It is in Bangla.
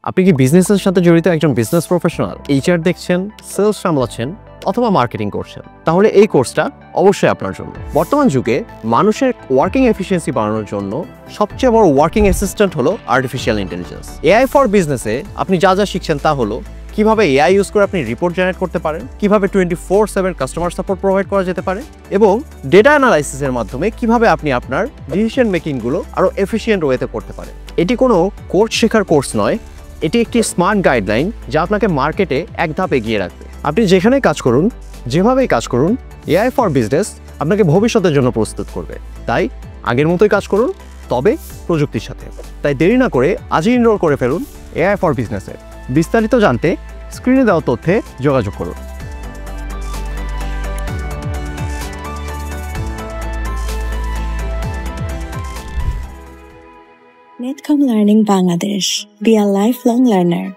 আপনি কি বিজনেসের সাথে জড়িত একজন বিজনেস প্রফেশনাল, এইচআর দেখছেন, সেলস সামলাচ্ছেন অথবা মার্কেটিং করছেন, তাহলে এই কোর্সটা অবশ্যই আপনার জন্য। বর্তমান যুগে মানুষের ওয়ার্কিং এফিসিয়েন্সি বাড়ানোর জন্য সবচেয়ে বড় ওয়ার্কিং অ্যাসিস্ট্যান্ট হলো আর্টিফিশিয়াল ইন্টেলিজেন্স। এআই ফর বিজনেসে আপনি যা যা শিখছেন তা হলো কিভাবে এআই ইউজ করে আপনি রিপোর্ট জেনারেট করতে পারেন, কিভাবে 24/7 কাস্টমার সাপোর্ট প্রোভাইড করা যেতে পারে, এবং ডেটা অ্যানালাইসিসের মাধ্যমে কিভাবে আপনি আপনার ডিসিশন মেকিংগুলো আরও এফিশিয়েন্ট ওয়েতে করতে পারেন। এটি কোনো কোর্স শেখার কোর্স নয়, এটি একটি স্মার্ট গাইডলাইন যা আপনাকে মার্কেটে এক ধাপ এগিয়ে রাখবে। আপনি যেখানেই কাজ করুন, যেভাবেই কাজ করুন, এআই ফর বিজনেস আপনাকে ভবিষ্যতের জন্য প্রস্তুত করবে। তাই আগের মতোই কাজ করুন, তবে প্রযুক্তির সাথে। তাই দেরি না করে আজই এনরোল করে ফেলুন এআই ফর বিজনেসে। বিস্তারিত জানতে স্ক্রিনে দেওয়া তথ্যে যোগাযোগ করুন। Netcom Learning Bangladesh. Be a lifelong learner.